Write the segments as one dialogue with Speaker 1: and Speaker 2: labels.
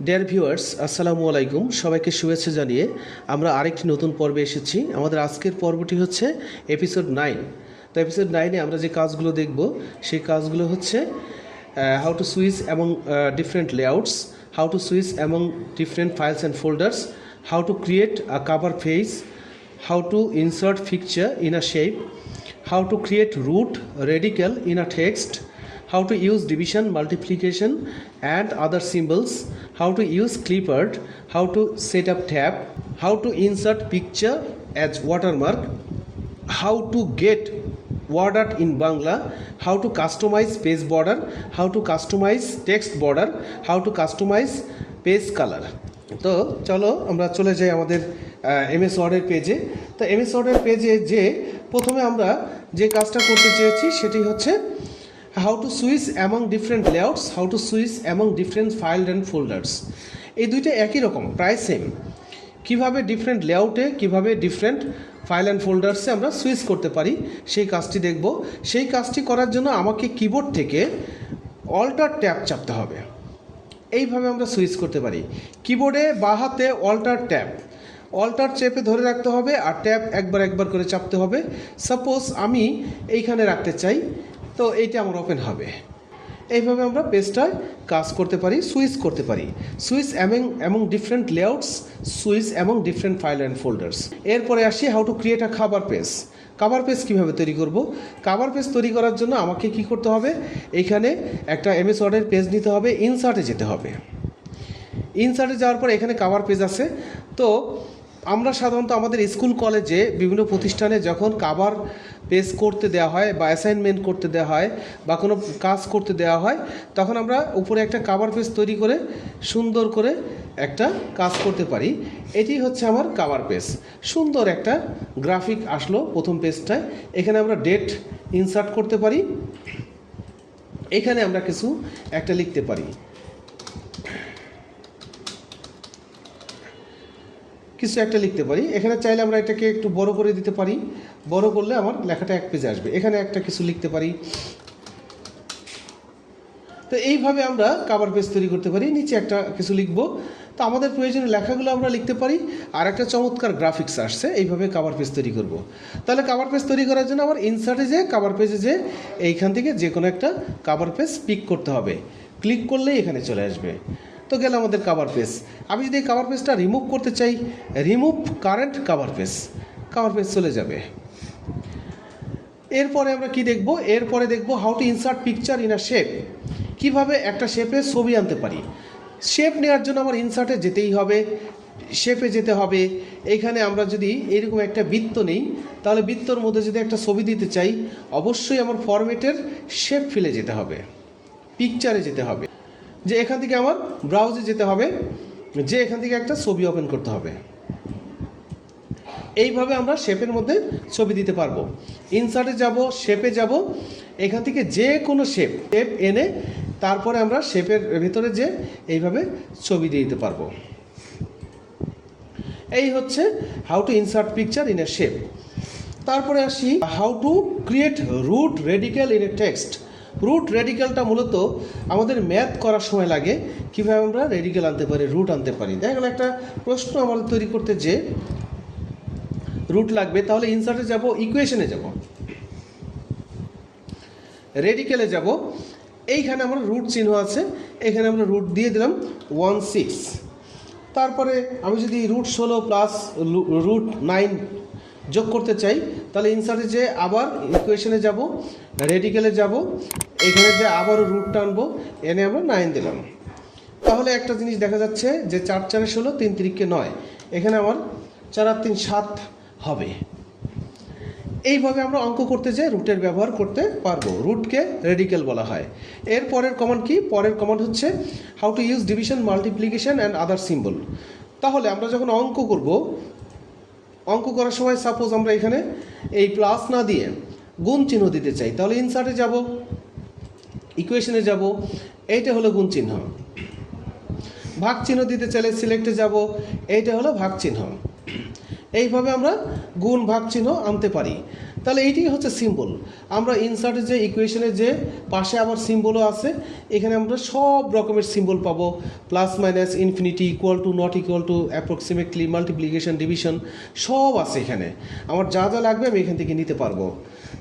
Speaker 1: Dear viewers, আসসালামু আলাইকুম। সবাইকে শুভেচ্ছা জানিয়ে আমরা আরেকটি নতুন পর্বে এসেছি। আমাদের আজকের পর্বটি হচ্ছে এপিসোড 9। তো এপিসোড 9-এ আমরা যে কাজগুলো দেখব সেই কাজগুলো হচ্ছে how to switch among different layouts, how to switch among different files and folders, how to create a cover page, how to insert picture in a shape, how to create root radical in a text, how to use division, multiplication and other symbols, how to use clipart, how to set up tab, how to insert picture as watermark, how to get word art in Bangla, how to customize page border, how to customize text border, how to customize page color. তো চলো আমরা চলে যাই আমাদের MS ওয়ার্ডের পেজে। তো MS ওয়ার্ডের পেজে যে প্রথমে আমরা যে কাজটা করতে চেয়েছি সেটি হচ্ছে how to switch among different layouts, how to switch among different file and folders. এই দুইটা একই রকম, প্রায় সেম। কীভাবে ডিফারেন্ট লেআউটে, কীভাবে ডিফারেন্ট ফাইল অ্যান্ড ফোল্ডার্সে আমরা সুইচ করতে পারি সেই কাজটি দেখব। সেই কাজটি করার জন্য আমাকে কিবোর্ড থেকে অল্টার ট্যাব চাপতে হবে। এইভাবে আমরা সুইচ করতে পারি। কিবোর্ডে বাঁ হাতে অল্টার চেপে ধরে রাখতে হবে আর ট্যাব একবার করে চাপতে হবে। সাপোজ আমি এইখানে রাখতে চাই, তো এইটা আমার ওপেন হবে। এইভাবে আমরা পেজটায় কাজ করতে পারি, সুইচ করতে পারি। Switch among different layouts, switch among different file and folders. এরপরে আসি how to create a cover page. Cover page কীভাবে তৈরি করব? কভার পেজ তৈরি করার জন্য আমাকে কি করতে হবে? এইখানে একটা এমএস ওয়ার্ডের পেজ নিতে হবে, ইনসার্টে যেতে হবে। ইনসার্টে যাওয়ার পর এখানে কভার পেজ আছে। তো আমরা সাধারণত আমাদের স্কুল কলেজে বিভিন্ন প্রতিষ্ঠানে যখন কভার পেজ করতে দেওয়া হয় বা অ্যাসাইনমেন্ট করতে দেওয়া হয় বা কোনো কাজ করতে দেওয়া হয়, তখন আমরা উপরে একটা কভার পেজ তৈরি করে সুন্দর করে একটা কাজ করতে পারি। এটি হচ্ছে আমার কভার পেজ। সুন্দর একটা গ্রাফিক আসলো প্রথম পেজটায়। এখানে আমরা ডেট ইনসার্ট করতে পারি। এখানে আমরা কিছু একটা লিখতে পারি, এখানে চাইলে আমরা এটাকে একটু বড় করে দিতে পারি। বড় করলে আমার লেখাটা এক পেজে আসবে। এখানে একটা কিছু লিখতে পারি। তো এইভাবে আমরা কভার পেজ তৈরি করতে পারি। নিচে একটা কিছু লিখব। তো আমাদের প্রয়োজনীয় লেখাগুলো আমরা লিখতে পারি। আর একটা চমৎকার গ্রাফিক্স আসছে। এইভাবে কভার পেজ তৈরি করব। তাহলে কভার পেজ তৈরি করার জন্য আমার ইনসার্টে যে কভার পেজে যে এইখান থেকে যে কোনো একটা কভার পেজ পিক করতে হবে। ক্লিক করলেই এখানে চলে আসবে। তো গেল আমাদের কভার পেজ। আমি যদি এই কভার পেজটা রিমুভ করতে চাই, রিমুভ কারেন্ট কভার পেজ চলে যাবে। এরপরে আমরা কি দেখব? এরপরে দেখব how to insert picture in a shape. কীভাবে একটা শেপে ছবি আনতে পারি। শেপ নেওয়ার জন্য আমার ইনসার্টে যেতেই হবে, শেপে যেতে হবে। এইখানে আমরা যদি এরকম একটা বৃত্ত নিই, তাহলে বৃত্তর মধ্যে যদি একটা ছবি দিতে চাই, অবশ্যই আমার ফরম্যাটের শেপ ফিলে যেতে হবে, পিকচারে যেতে হবে। যে এখান থেকে আমার ব্রাউজে যেতে হবে, যে এখান থেকে একটা ছবি ওপেন করতে হবে। এইভাবে আমরা শেপের মধ্যে ছবি দিতে পারবো। ইনসার্টে যাব, শেপে যাব, এখান থেকে যে কোনো শেপ এনে তারপরে আমরা শেপের ভিতরে যে এইভাবে ছবি দিয়ে দিতে পারবো। এই হচ্ছে how to insert picture in a shape. তারপরে আসি how to create root radical in a text. Root রেডিক্যালটা মূলত আমাদের ম্যাথ করার সময় লাগে। কীভাবে আমরা রেডিক্যাল আনতে পারি, রুট আনতে পারি। দেখা গেল একটা প্রশ্ন আমাদের তৈরি করতে যে রুট লাগবে, তাহলে ইনসার্টে যাব, ইকুয়েশনে যাব, রেডিক্যালে যাব। এইখানে আমার রুট চিহ্ন আছে, এখানে আমরা রুট দিয়ে দিলাম 16। তারপরে আমি যদি রুট 16 প্লাস রুট 9 যোগ করতে চাই, তাহলে ইনসার্টে যে আবার ইকুয়েশনে যাব, রেডিক্যালে যাব, এখানে যে আবারও রুট টানবো, এনে আমরা 9 দিলাম। তাহলে একটা জিনিস দেখা যাচ্ছে যে 4 4 16, 3 3 9। এখানে আমার 4 আর 3 7 হবে। এইভাবে আমরা অঙ্ক করতে যাই রুটের ব্যবহার করতে পারবো। রুটকে রেডিক্যাল বলা হয়। এর পরের কমান্ড কি? পরের কমান্ড হচ্ছে how to use division, multiplication and other symbol. তাহলে আমরা যখন অঙ্ক করব, অঙ্ক করার সময় সাপোজ আমরা এখানে এই প্লাস না দিয়ে গুণ চিহ্ন দিতে চাই, তাহলে ইনসার্টে যাব, ইকুয়েশনে যাব, এইটা হলো গুণ চিহ্ন। ভাগ চিহ্ন দিতে চাইলে সিলেক্টে যাব, এইটা হলো ভাগ চিহ্ন। এইভাবে আমরা গুণ ভাগ চিহ্ন আনতে পারি। তাহলে এইটি হচ্ছে সিম্বল। আমরা ইনসার্টের যে ইকুয়েশনের যে পাশে আবার সিম্বলও আছে, এখানে আমরা সব রকমের সিম্বল পাবো, plus minus, infinity, equal to, not equal to, approximately, multiplication, division সব আছে এখানে। আমার যা যা লাগবে আমি এখান থেকে নিতে পারবো।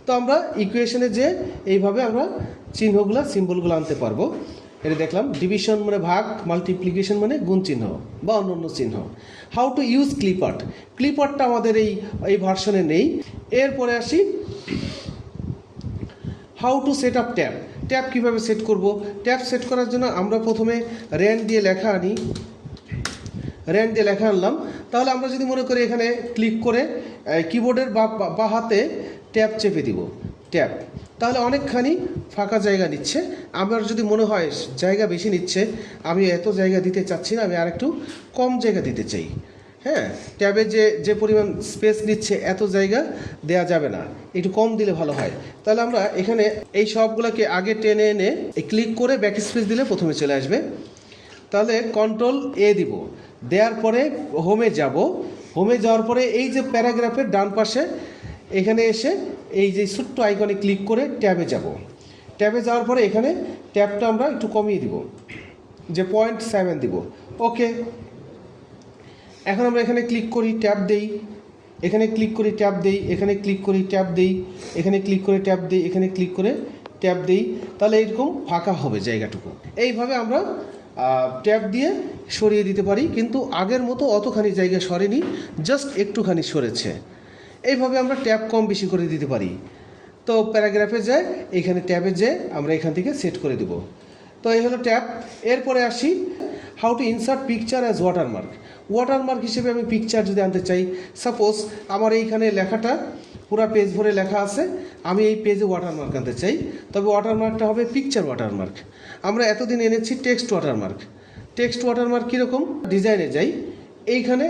Speaker 1: তো আমরা ইকুয়েশনে যে এইভাবে আমরা চিহ্নগুলো সিম্বলগুলো আনতে পারবো। এটা দেখলাম ডিভিশন মানে ভাগ, মাল্টিপ্লিকেশন মানে গুণ চিহ্ন বা অন্য চিহ্ন। হাউ টু ইউজ ক্লিপার্ট, ক্লিপার্টটা আমাদের এই ভার্সনে নেই। এরপরে আসি how two set up tab, tab কীভাবে সেট করব। ট্যাব সেট করার জন্য আমরা প্রথমে র্যান্ড দিয়ে লেখা আনি, র্যান্ড দিয়ে লেখা আনলাম। তাহলে আমরা যদি মনে করি এখানে ক্লিক করে কিবোর্ডের বা হাতে ট্যাব চেপে দিব, ট্যাব, তাহলে অনেকখানি ফাঁকা জায়গা নিচ্ছে। আমার যদি মনে হয় জায়গা বেশি নিচ্ছে, আমি এত জায়গা দিতে চাচ্ছি না, আমি আর একটু কম জায়গা দিতে চাই। হ্যাঁ, ট্যাবে যে পরিমাণ স্পেস নিচ্ছে এত জায়গা দেয়া যাবে না, একটু কম দিলে ভালো হয়। তাহলে আমরা এখানে এই সবগুলোকে আগে টেনে এনে ক্লিক করে ব্যাক স্পেস দিলে প্রথমে চলে আসবে। তাহলে কন্ট্রোল এ দিব, দেওয়ার পরে হোমে যাব। হোমে যাওয়ার পরে এই যে প্যারাগ্রাফের ডান পাশে এখানে এসে এই যে ছোট্ট আইকনে ক্লিক করে ট্যাবে যাব। ট্যাবে যাওয়ার পরে এখানে ট্যাবটা আমরা একটু কমিয়ে দিব, যে 0.7 দিব। ওকে, এখন আমরা এখানে ক্লিক করি, ট্যাব দেই, এখানে ক্লিক করি, ট্যাব দেই, এখানে ক্লিক করি, ট্যাব দেই, এখানে ক্লিক করে ট্যাব দেই, এখানে ক্লিক করে ট্যাব দেই। তাহলে এরকম ফাঁকা হবে জায়গাটুকু। এইভাবে আমরা ট্যাব দিয়ে সরিয়ে দিতে পারি, কিন্তু আগের মতো অতখানি জায়গা সরেনি, জাস্ট একটুখানি সরেছে। এইভাবে আমরা ট্যাব কম বেশি করে দিতে পারি। তো প্যারাগ্রাফে যায়, এখানে ট্যাবে যেয়ে আমরা এখান থেকে সেট করে দেব। তো এই হলো ট্যাব। এরপরে আসি how to insert picture as watermark. Watermark হিসেবে আমি পিকচার যদি আনতে চাই, সাপোজ আমার এইখানে লেখাটা পুরো পেজ ভরে লেখা আছে, আমি এই পেজে ওয়াটারমার্ক আনতে চাই, তবে ওয়াটারমার্কটা হবে পিকচার ওয়াটারমার্ক। আমরা এতদিন এনেছি টেক্সট ওয়াটারমার্ক। টেক্সট ওয়াটারমার্ক কীরকম, ডিজাইনে যাই, এইখানে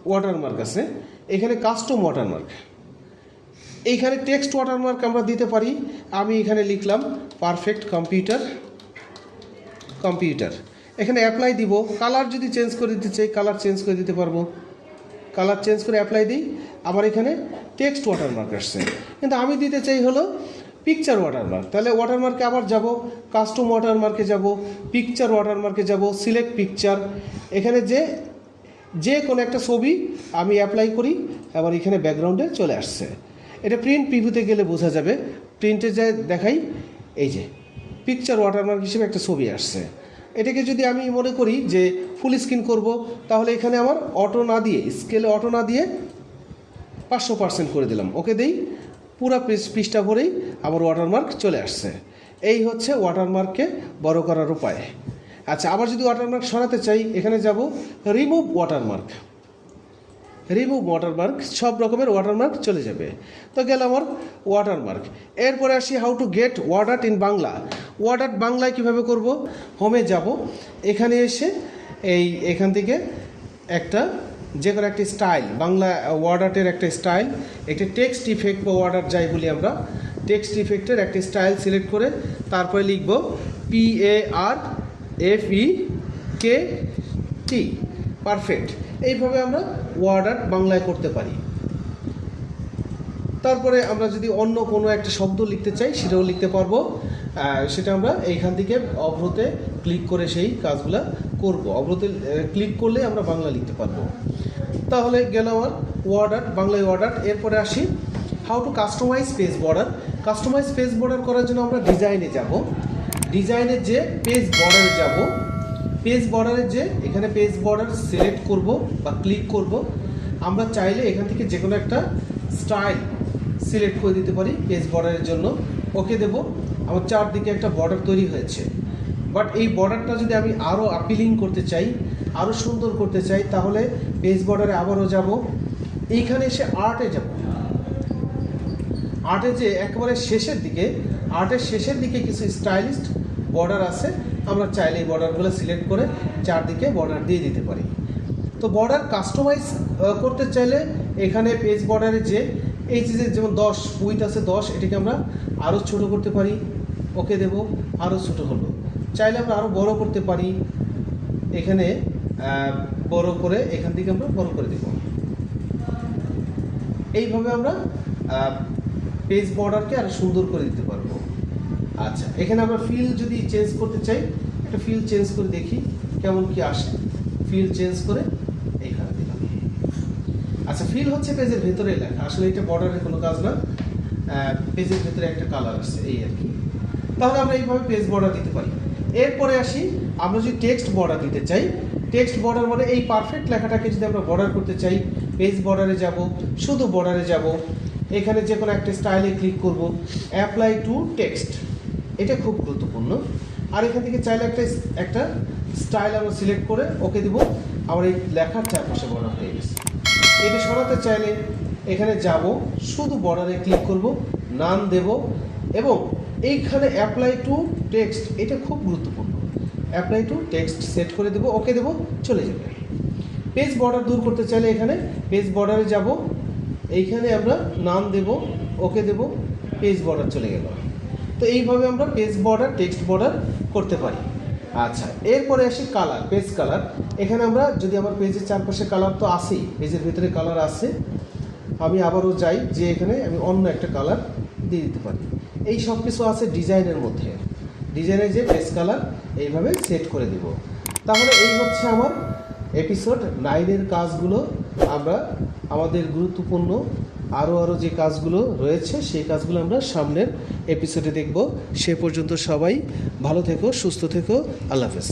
Speaker 1: ওয়াটারমার্ক আছে, এখানে কাস্টম ওয়াটারমার্ক, এইখানে টেক্সট ওয়াটারমার্ক আমরা দিতে পারি। আমি এখানে লিখলাম পারফেক্ট কম্পিউটার, এখানে অ্যাপ্লাই দিব। কালার যদি চেঞ্জ করে দিতে চাই, কালার চেঞ্জ করে দিতে পারবো, কালার চেঞ্জ করে অ্যাপ্লাই দিই, আবার এখানে টেক্সট ওয়াটারমার্ক আসছে। কিন্তু আমি দিতে চাই হলো পিকচার ওয়াটারমার্ক। তাহলে ওয়াটারমার্কে আবার যাব, কাস্টম ওয়াটারমার্কে যাব, পিকচার ওয়াটারমার্কে যাব, সিলেক্ট পিকচার, এখানে যে কোনো একটা ছবি আমি অ্যাপ্লাই করি, আবার এখানে ব্যাকগ্রাউন্ডে চলে আসছে। এটা প্রিন্ট প্রিভিউতে গেলে বোঝা যাবে, প্রিন্টে যায় দেখাই, এই যে পিকচার ওয়াটারমার্ক হিসেবে একটা ছবি আসছে। এটাকে যদি আমি মনে করি যে ফুল স্ক্রিন করব, তাহলে এখানে আমার অটো না দিয়ে, স্কেলে অটো না দিয়ে 500% করে দিলাম, ওকে দেই, পুরো পৃষ্ঠা ভরেই আমার ওয়াটারমার্ক চলে আসছে। এই হচ্ছে ওয়াটারমার্ককে বড় করার উপায়। আচ্ছা, আবার যদি ওয়াটারমার্ক সরাতে চাই, এখানে যাব রিমুভ ওয়াটারমার্ক, সব রকমের ওয়াটারমার্ক চলে যাবে। তো গেল আমার ওয়াটারমার্ক। এরপরে আসি how to get word art in Bangla. Word art বাংলায় কীভাবে করব, হোমে যাব, এখানে এসে এখান থেকে একটা যে কোনো একটি স্টাইল, বাংলা ওয়ার্ড আর্টের একটা স্টাইল, একটি টেক্সট ইফেক্ট বা ওয়ার্ড আর্ট যাই বলি আমরা, টেক্সট ইফেক্টের একটি স্টাইল সিলেক্ট করে তারপরে লিখব PARFECT, পারফেক্ট। এইভাবে আমরা ওয়ার্ড আর্ট বাংলায় করতে পারি। তারপরে আমরা যদি অন্য কোনো একটা শব্দ লিখতে চাই, সেটাও লিখতে পারবো। সেটা আমরা এইখান থেকে অভ্রতে ক্লিক করে সেই কাজগুলো করব। অভ্রতে ক্লিক করলে আমরা বাংলা লিখতে পারবো। তাহলে গেল আমার ওয়ার্ড আর্ট, বাংলায় ওয়ার্ড আর্ট। এরপরে আসি how to customize page border. Customize page border করার জন্য আমরা ডিজাইনে যাব, ডিজাইনের যে পেজ বর্ডারে যাব, পেজ বর্ডারের যে এখানে পেজ বর্ডার সিলেক্ট করব বা ক্লিক করব। আমরা চাইলে এখান থেকে যে কোনো একটা স্টাইল সিলেক্ট করে দিতে পারি পেজ বর্ডারের জন্য, ওকে দেব। আমার চারদিকে একটা বর্ডার তৈরি হয়েছে। বাট এই বর্ডারটা যদি আমি আরও আপিলিং করতে চাই, আরও সুন্দর করতে চাই, তাহলে পেজ বর্ডারে আবারও যাব, এইখানে এসে আর্টে যাব। আর্টে যে একেবারে শেষের দিকে, আর্টের শেষের দিকে কিছু স্টাইলিস্ট বর্ডার আছে, আমরা চাইলে এই বর্ডারগুলো সিলেক্ট করে চারদিকে বর্ডার দিয়ে দিতে পারি। তো বর্ডার কাস্টমাইজ করতে চাইলে এখানে পেজ বর্ডারে যে এই যে যেমন 10 উইথ আছে 10, এটাকে আমরা আরও ছোট করতে পারি, ওকে দেব, আরও ছোট হলো। চাইলে আমরা আরও বড় করতে পারি, এখানে বড় করে এখান থেকে আমরা বড় করে দেব। এইভাবে আমরা পেজ বর্ডারকে আরো সুন্দর করে দিতে পারবো। আচ্ছা, এখানে আমরা ফিল যদি চেঞ্জ করতে চাই, একটা ফিল চেঞ্জ করে দেখি কেমন কি আসে। ফিল চেঞ্জ করে এইখানে দিলাম। আচ্ছা, ফিল হচ্ছে পেজের ভেতরে লেখা, আসলে এটা বর্ডারের কোনো কাজ না, পেজের ভেতরে একটা কালার আসছে এই আর কি। তাহলে আমরা এইভাবে পেজ বর্ডার দিতে পারি। এরপরে আসি, আমরা যদি টেক্সট বর্ডার দিতে চাই, টেক্সট বর্ডার মানে এই পারফেক্ট লেখাটাকে যদি আমরা বর্ডার করতে চাই, পেজ বর্ডারে যাব, শুধু বর্ডারে যাব, এখানে যে কোনো একটা স্টাইলে ক্লিক করব, অ্যাপ্লাই টু টেক্সট, এটা খুব গুরুত্বপূর্ণ। আর এখান থেকে চাইলে একটা স্টাইল আমরা সিলেক্ট করে ওকে দিব, আমার এই লেখার চারপাশে বর্ডার হয়ে গেছে। এটা সরাতে চাইলে এখানে যাব, শুধু বর্ডারে ক্লিক করব, নাম দেব এবং এইখানে অ্যাপ্লাই টু টেক্সট, এটা খুব গুরুত্বপূর্ণ। অ্যাপ্লাই টু টেক্সট সেট করে দেবো, ওকে দেবো, চলে যাবে। পেজ বর্ডার দূর করতে চাইলে এখানে পেজ বর্ডারে যাব, এইখানে আমরা নাম দেব, ওকে দেব, পেজ বর্ডার চলে গেল। তো এইভাবে আমরা পেজ বর্ডার টেক্সট বর্ডার করতে পারি। আচ্ছা, এরপরে আসি কালার, পেজ কালার। এখানে আমরা যদি আমার পেজের চারপাশে কালার তো আছেই, পেজের ভিতরে কালার আছে, আমি আবারও যাই যে এখানে আমি অন্য একটা কালার দিয়ে দিতে পারি। এই সব কিছু আছে ডিজাইনের মধ্যে, ডিজাইনের যে পেজ কালার এইভাবে সেট করে দিব। তাহলে এই হচ্ছে আমার এপিসোড 9-এর কাজগুলো। আমরা আমাদের গুরুত্বপূর্ণ আরও যে কাজগুলো রয়েছে সেই কাজগুলো আমরা সামনের এপিসোডে দেখব। সে পর্যন্ত সবাই ভালো থেকো, সুস্থ থেকো, আল্লাহ হাফেজ।